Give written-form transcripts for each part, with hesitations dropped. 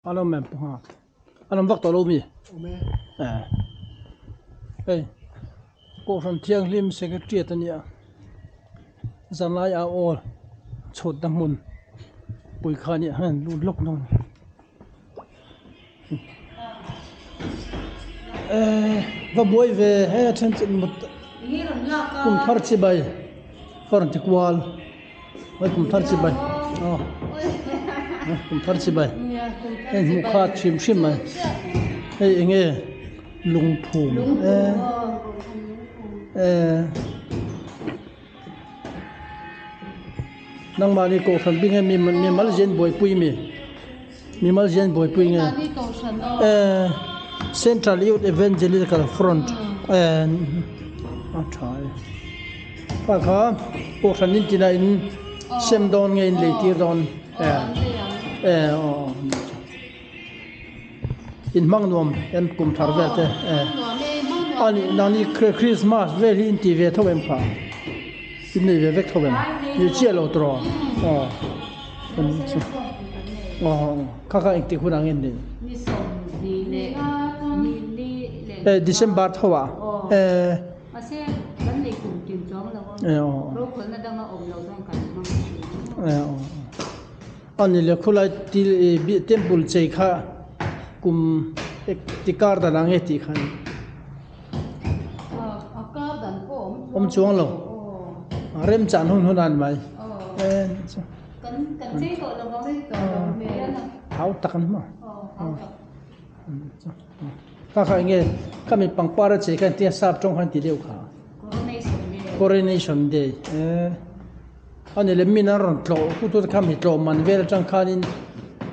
Alo mem ha. Alo vak to lo mi. Hey. Ko from Thiang Lim Secretariat ania. Zanlai a all. Chot dang mun. Pui khani han lu lok non. Va boy ve he attention mut. Kum thar chi bai. Foran ti kwal. Vai kum thar chi bai. Oh. Kum thar chi bai. Hey mu kha chim chim mai. Hey nge lung phum. Nang mani ko from bing mi mal jen boy pui mi mal jen boy pui nge Central Youth Evangelical Front try pa kha ko khan nin tina in sem don nge in le tir don in mangnom en kum thar ve te ani nani Christmas very in ti ve thowem kha in nei ve vek thowem ni chia lo tro kaka ikti khurang en ni December thowa ase ban nei kum tim chong lo ro khol na dang na om lo dang kan ani le khulai ti temple chei kha kum tikar da lang e ti khan akar dan ko om chuang lo rem chan hun an mai kan chei to lo ba to me na hau takan ma kha nge kami pangpara chei kan tia sap chong khan ti deu kha coronation day ani le min ron tlo ku to kami tlo man vel chang khanin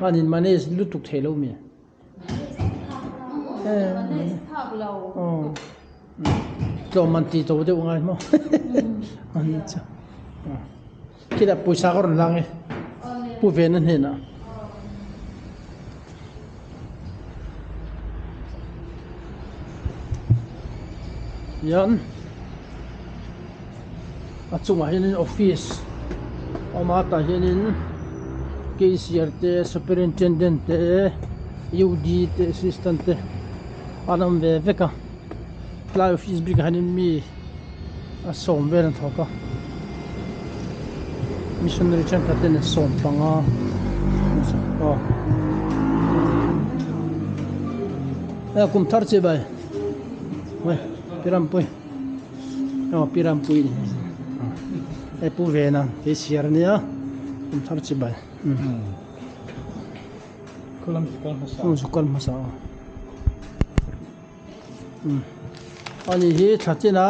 anin manes lutuk thelo mi tlo man ti to de ngai mo ani cha kida puisa ron lang e pu ven an hena yan achunga hian office amata hian KCR te superintendent te UD te assistant te anam ve veka fly office big hanin mi asom veran thoka missionary chan katen som panga kum thar che bai oi piram pui piram pui pu vena KCR nia kum thar che bai Kulam sukal masa ani hi thatina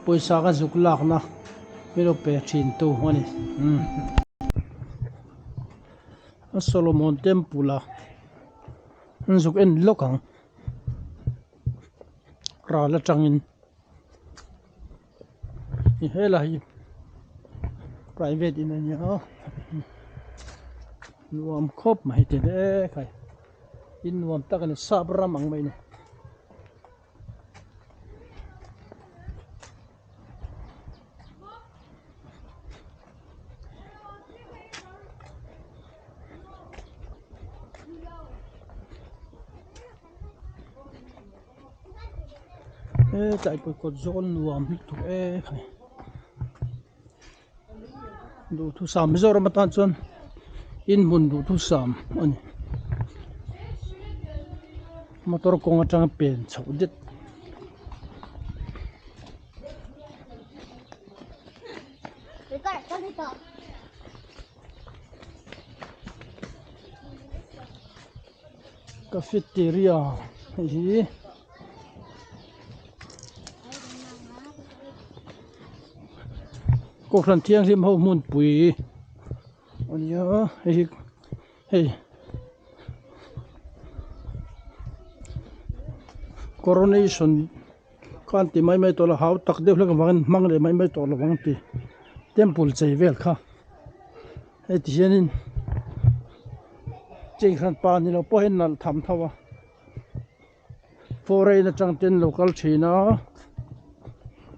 poisa ka zuklak na mero pe thin tu ani Solomon Temple zuk en lokang ra la changin ni hela hi private in ania nuam khop mai te de khai in nuam takan sabram ang mai ne tại có zon nuam tu khai du thu sam zor ma tan chon in mun du thu sam ani motor kong atang pen chau dit cafeteria hi ko khan thiang lim ho mun pui ania hey coronation kan ti mai to la hau tak de hlak mang le mai to la wang ti temple chei vel kha he ti hianin chei khan pa ni lo po hen nal tham thawa foreign atang ten local china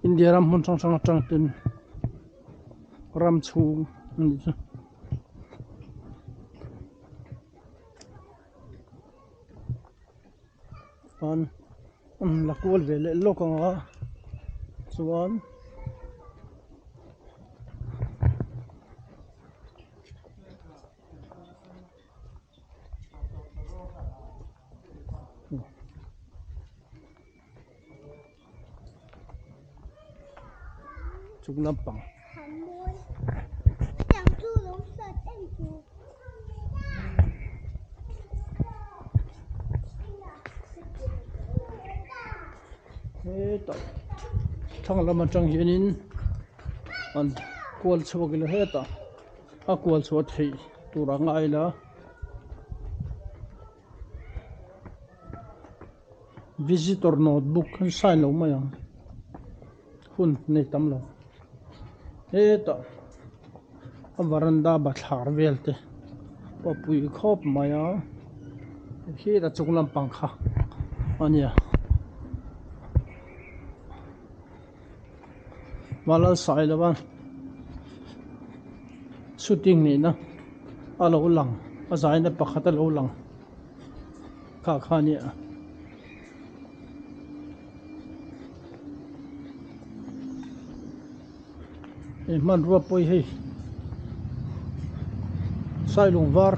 India ram hun sang atang ten ram chung an la kual ve le lo ka chuan chuk lampang heta thang lama tang hianin an kual chhuak le heta a kual chhuat thei tura ngai la visitor notebook kan sign lo mai ang hun nei tam lo heta a varanda ba thar velte papui khop maya hi da chuk lampang kha ania malal sai lawan shooting ni na alo lang azai na pakhat alo lang kha khani e man ruwa poi hei sai lung var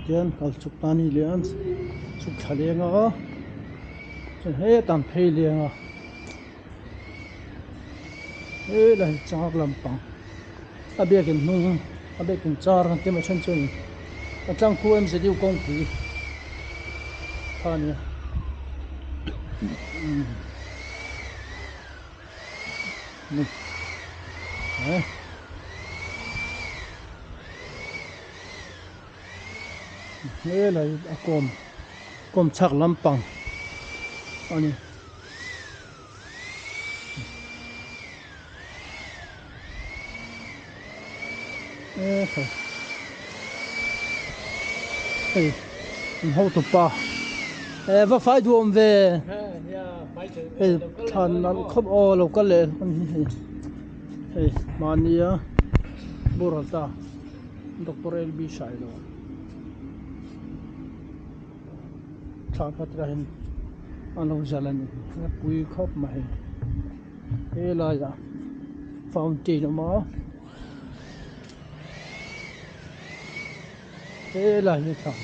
kian kal chuk tani lian chuk thalenga chen he tam phei lenga e lai char lampang abekin nung abekin char kan tema chen chen atlang khu em se diu kong pui thania nghe là com chak lampang ani hey hậu tụ pa và phải đuông về thằng nó không o lâu cái lệ hey mania burata Dr. LB Shailo thang patrahin ano jalan ni pui khop mai he la ya fountain ma he la ni thang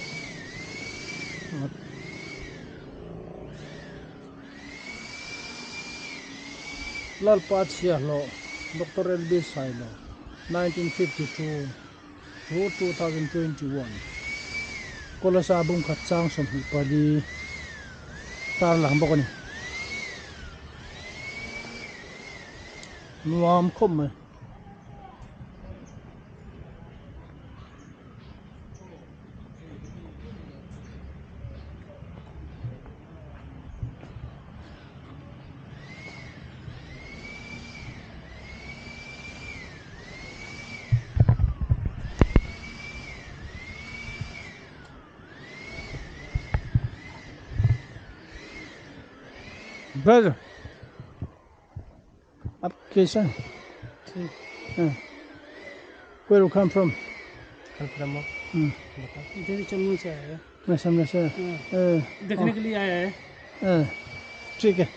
lal pa chia lo Dr. LB Shailo 1952 to 2021 kola sa bung khat chang som hi pali tar lang bok ni nuam khom mai brother application where you come from इधर जम्मू से आया में से देखने के लिए आया है ठीक है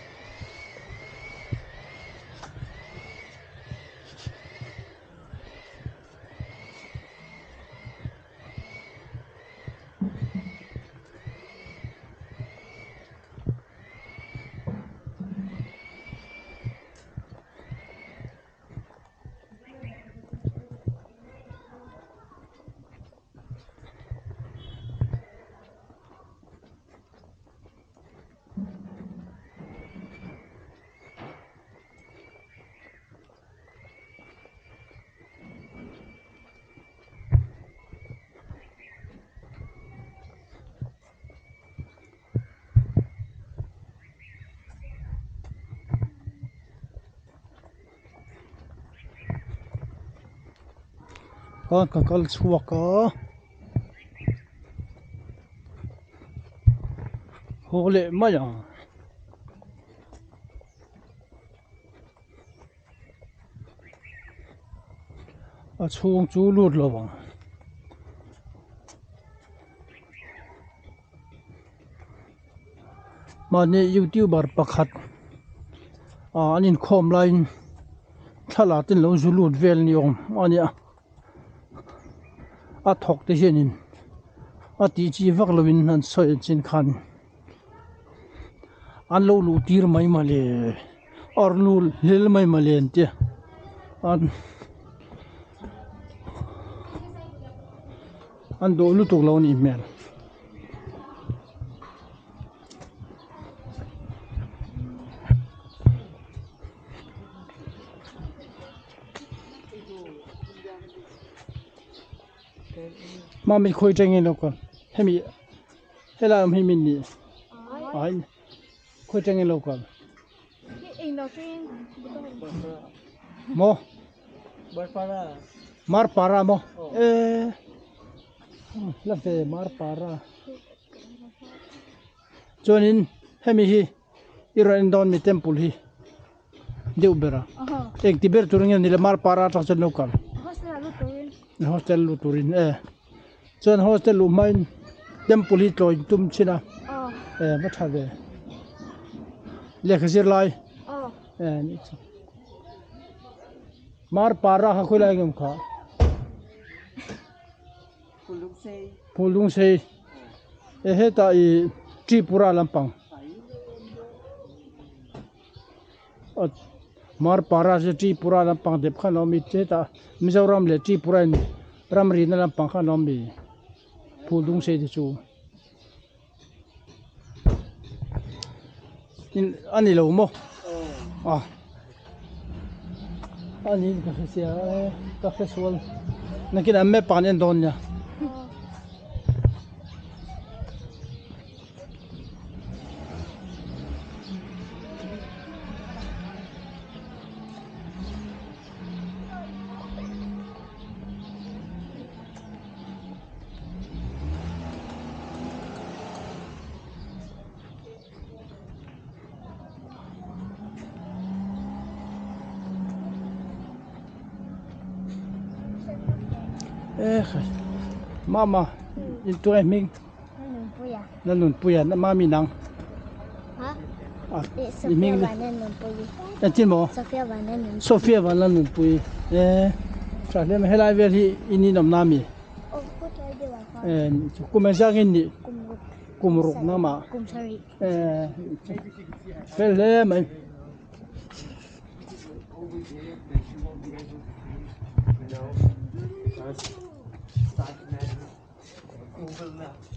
con con chua có hồ lệ mà nhở a chung chu lut lawang mani youtuber pakhat anin khom line thala tin lo zu lut vel ni om ani a thok te hianin a ti chi vak lovin han soi chin khan an lo lu tir mai ma le or lu lel mai ma len te an do lu tuk lo ni mel mà mình khơi tranh nghe đâu còn hay mi hay là hay mình nhỉ ai khơi tranh nghe đâu còn mo mar para mo là về mar para cho nên hay mi hi iran don mi temple hi deu bera ek tiber turingen ni le mar para ta chân đâu còn hostel lu turin chân hostel lu main temple hi tloi tum china mất thật về lệ khơi lại mar para ha khơi lại game kha pulung sei hết tại Tripura lampang mar para se Tripura lampang dep khan omi che ta Mizoram le Tripura ni Ramri na lampang khan omi pulung sei de chu in ani lo mo ani ka se ka festival nakin amme panen don nya mama itu eming nanun puya na mami nang Sofia va nanun puyi. tin mo Sofia va nanun puyi cha le me helai ver hi ini nom nami Ko toy de wa fa. kumesa ni kumruk na ma Kumsari. fel le mai Start Google now.